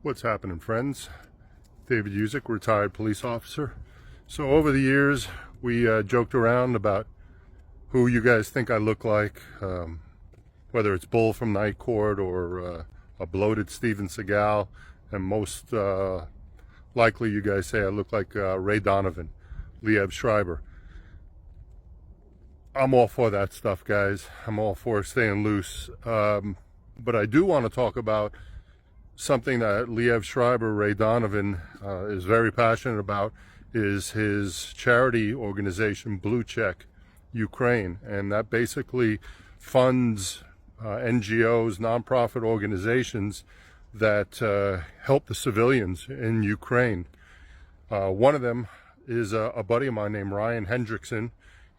What's happening, friends? David Yuzuk, retired police officer. So over the years, we joked around about who you guys think I look like, whether it's Bull from Night Court or a bloated Steven Seagal, and most likely you guys say I look like Ray Donovan, Liev Schreiber. I'm all for that stuff, guys. I'm all for staying loose. But I do want to talk about something that Liev Schreiber, Ray Donovan, is very passionate about, is his charity organization, Blue Check Ukraine. And that basically funds NGOs, nonprofit organizations that help the civilians in Ukraine. One of them is a buddy of mine named Ryan Hendrickson.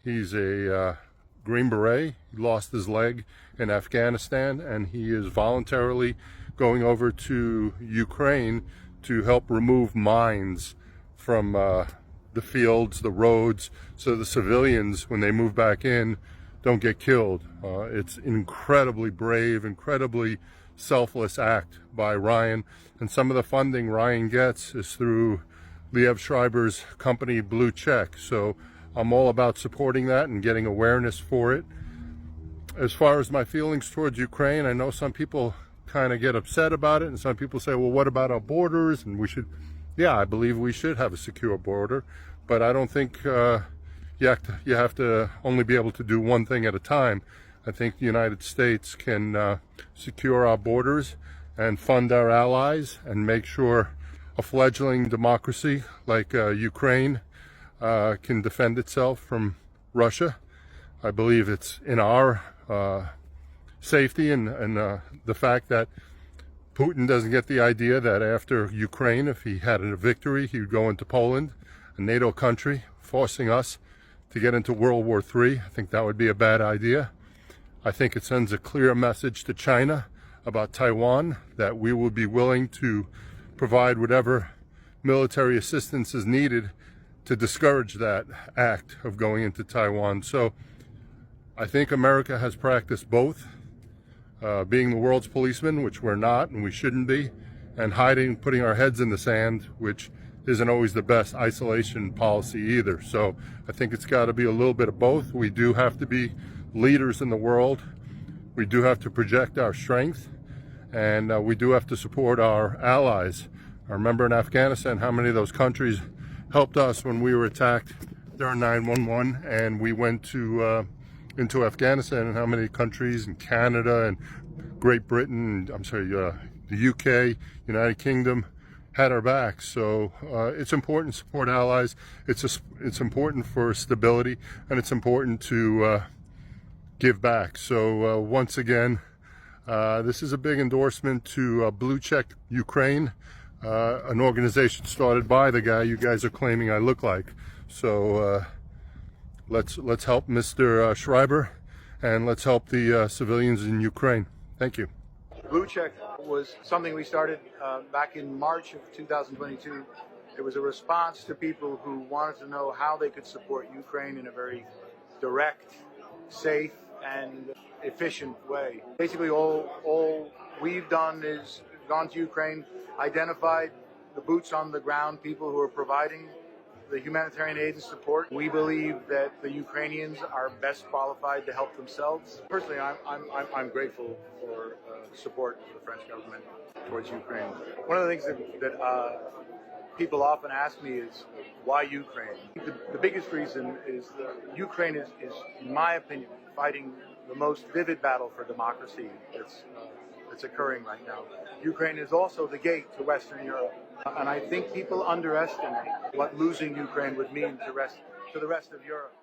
He's a Green Beret. He lost his leg in Afghanistan, and he is voluntarily going over to Ukraine to help remove mines from the fields, the roads, so the civilians, when they move back in, don't get killed. It's incredibly brave, incredibly selfless act by Ryan, and some of the funding Ryan gets is through Liev Schreiber's company, Blue Check. So I'm all about supporting that and getting awareness for it. As far as my feelings towards Ukraine, I know some people kind of get upset about it, and some people say, well, what about our borders? And we should, yeah, I believe we should have a secure border, but I don't think you have to only be able to do one thing at a time. I think the United States can secure our borders and fund our allies and make sure a fledgling democracy like Ukraine can defend itself from Russia. I believe it's in our safety and the fact that Putin doesn't get the idea that after Ukraine, if he had a victory, he would go into Poland, a NATO country, forcing us to get into World War III. I think that would be a bad idea. I think it sends a clear message to China about Taiwan that we will be willing to provide whatever military assistance is needed to discourage that act of going into Taiwan. So I think America has practiced both, being the world's policeman, which we're not and we shouldn't be, and hiding, putting our heads in the sand, which isn't always the best isolation policy either. So I think it's got to be a little bit of both. We do have to be leaders in the world. We do have to project our strength, and we do have to support our allies. I remember in Afghanistan how many of those countries helped us when we were attacked during 9/11, and we went to into Afghanistan, and how many countries in Canada and Great Britain, the UK, United Kingdom had our back. So it's important to support allies. It's important for stability, and it's important to give back. So once again, this is a big endorsement to Blue Check Ukraine, an organization started by the guy you guys are claiming I look like. So let's help Mr. Schreiber, and let's help the civilians in Ukraine. Thank you. Blue Check was something we started back in March of 2022. It was a response to people who wanted to know how they could support Ukraine in a very direct, safe, and efficient way. Basically, all we've done is gone to Ukraine, identified the boots on the ground, people who are providing the humanitarian aid and support. We believe that the Ukrainians are best qualified to help themselves. Personally, I'm grateful for the support of the French government towards Ukraine. One of the things that people often ask me is, why Ukraine? The biggest reason is that Ukraine is, in my opinion, fighting the most vivid battle for democracy that's occurring right now. Ukraine is also the gate to Western Europe. And I think people underestimate what losing Ukraine would mean to the rest of Europe.